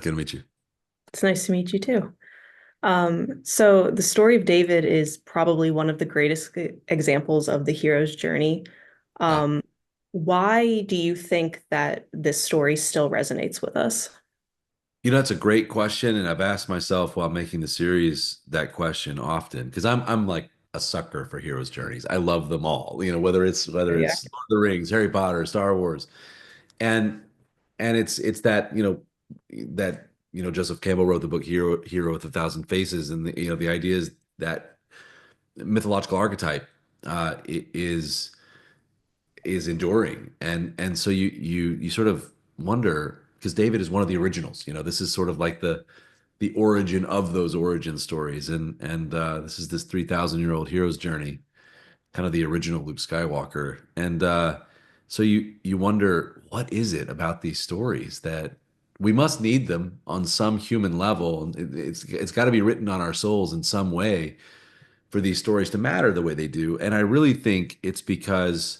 Good to meet you. It's nice to meet you too. So the story of David is probably one of the greatest examples of the hero's journey. Yeah. Um, why do you think that this story still resonates with us? That's a great question, and I've asked myself while making the series that question often because I'm like a sucker for heroes' journeys. I love them all. Whether it's Yeah, Lord of the Rings, Harry Potter, Star Wars, and it's that Joseph Campbell wrote the book Hero with a Thousand Faces, and the idea is that mythological archetype is enduring, and so you sort of wonder because David is one of the originals. This is sort of like the origin of those origin stories, and this is this 3,000-year-old hero's journey, kind of the original Luke Skywalker, and so you wonder what is it about these stories that we must need them on some human level. And it's got to be written on our souls in some way for these stories to matter the way they do. And I really think it's because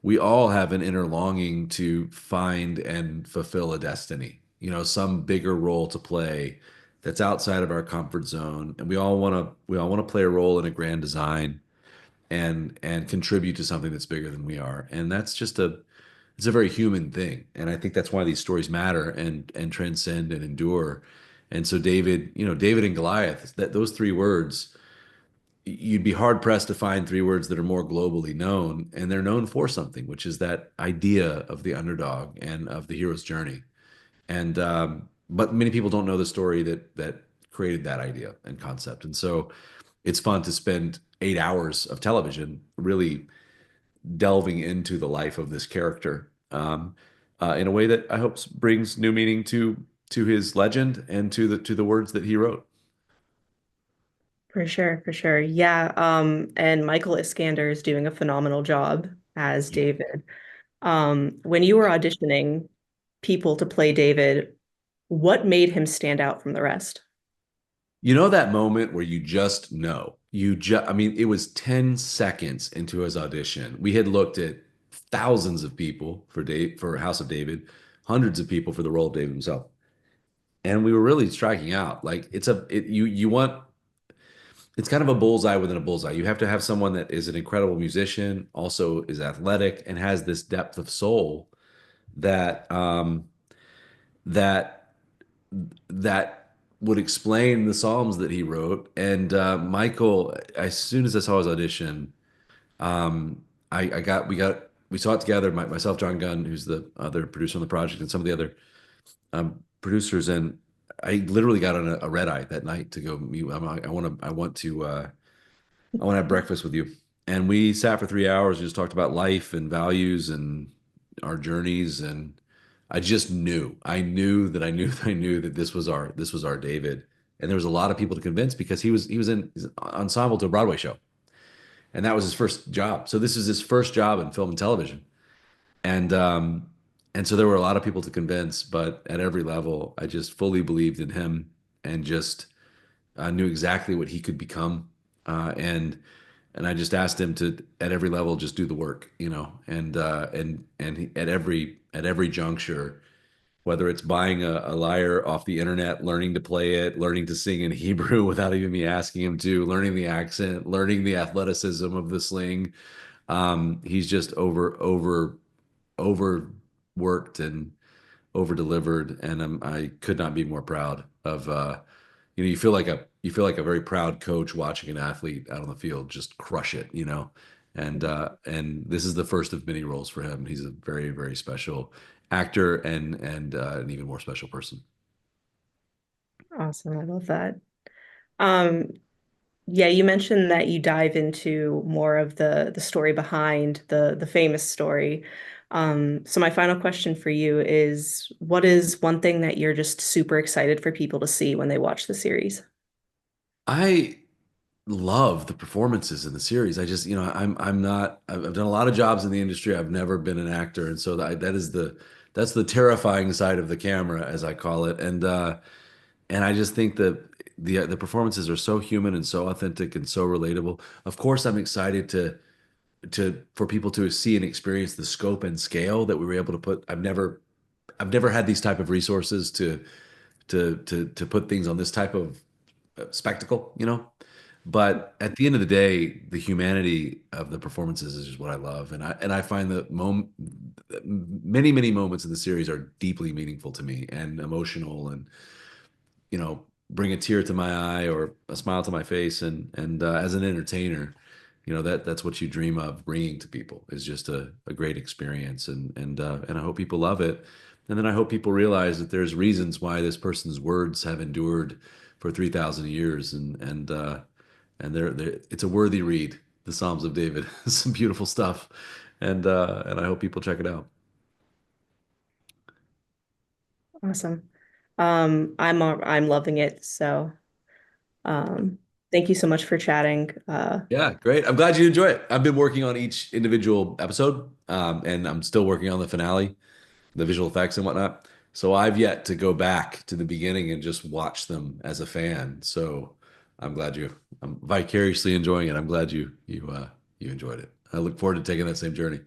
we all have an inner longing to find and fulfill a destiny, some bigger role to play that's outside of our comfort zone. And we all want to play a role in a grand design and contribute to something that's bigger than we are. And that's just it's a very human thing. And I think that's why these stories matter and transcend and endure. And so David and Goliath, those three words, you'd be hard pressed to find three words that are more globally known, and they're known for something, which is that idea of the underdog and of the hero's journey. And but many people don't know the story that created that idea and concept. And so it's fun to spend 8 hours of television really delving into the life of this character in a way that I hope brings new meaning to his legend and to the words that he wrote. for sure, for sure. Yeah, and Michael Iskander is doing a phenomenal job as David. When you were auditioning people to play David, what made him stand out from the rest? That moment where you just know. I mean, it was 10 seconds into his audition. We had looked at thousands of people for House of David, hundreds of people for the role of David himself. And we were really striking out. Like you want it's kind of a bullseye within a bullseye. You have to have someone that is an incredible musician, also is athletic and has this depth of soul that that that would explain the Psalms that he wrote. And Michael, as soon as I saw his audition, I got we saw it together. Myself, John Gunn, who's the other producer on the project, and some of the other producers, and I literally got on a red eye that night to go meet. I want to have breakfast with you. And we sat for 3 hours and just talked about life and values and our journeys. And I knew that I knew that I knew that this was our David. And there was a lot of people to convince because he was in his ensemble to a Broadway show. And that was his first job. So this is his first job in film and television. And and so there were a lot of people to convince, but at every level, I just fully believed in him and just knew exactly what he could become. And I just asked him to at every level just do the work, and at every juncture, whether it's buying a lyre off the internet, learning to play it, learning to sing in Hebrew without even me asking him to, learning the accent, learning the athleticism of the sling. He's just overworked and over delivered, and I could not be more proud of. You feel like a very proud coach watching an athlete out on the field just crush it, and this is the first of many roles for him. He's a very, very special actor and an even more special person. Awesome. I love that. Um, yeah, you mentioned that you dive into more of the story behind the famous story. So my final question for you is, what is one thing that you're just super excited for people to see when they watch the series? I love the performances in the series. I just, I'm not. I've done a lot of jobs in the industry. I've never been an actor, and so that's the terrifying side of the camera, as I call it. And I just think that the performances are so human and so authentic and so relatable. Of course, I'm excited to for people to see and experience the scope and scale that we were able to put. I've never had these type of resources to put things on this type of spectacle, you know. But at the end of the day, the humanity of the performances is just what I love, and I find that many moments in the series are deeply meaningful to me and emotional, and bring a tear to my eye or a smile to my face. And as an entertainer, that's what you dream of bringing to people is just a great experience. And I hope people love it. And then I hope people realize that there's reasons why this person's words have endured for 3,000 years. And it's a worthy read. The Psalms of David. Some beautiful stuff. And I hope people check it out. Awesome. I'm loving it. So um, thank you so much for chatting. Yeah, great. I'm glad you enjoy it. I've been working on each individual episode, and I'm still working on the finale, the visual effects and whatnot. So I've yet to go back to the beginning and just watch them as a fan. So I'm vicariously enjoying it. I'm glad you enjoyed it. I look forward to taking that same journey.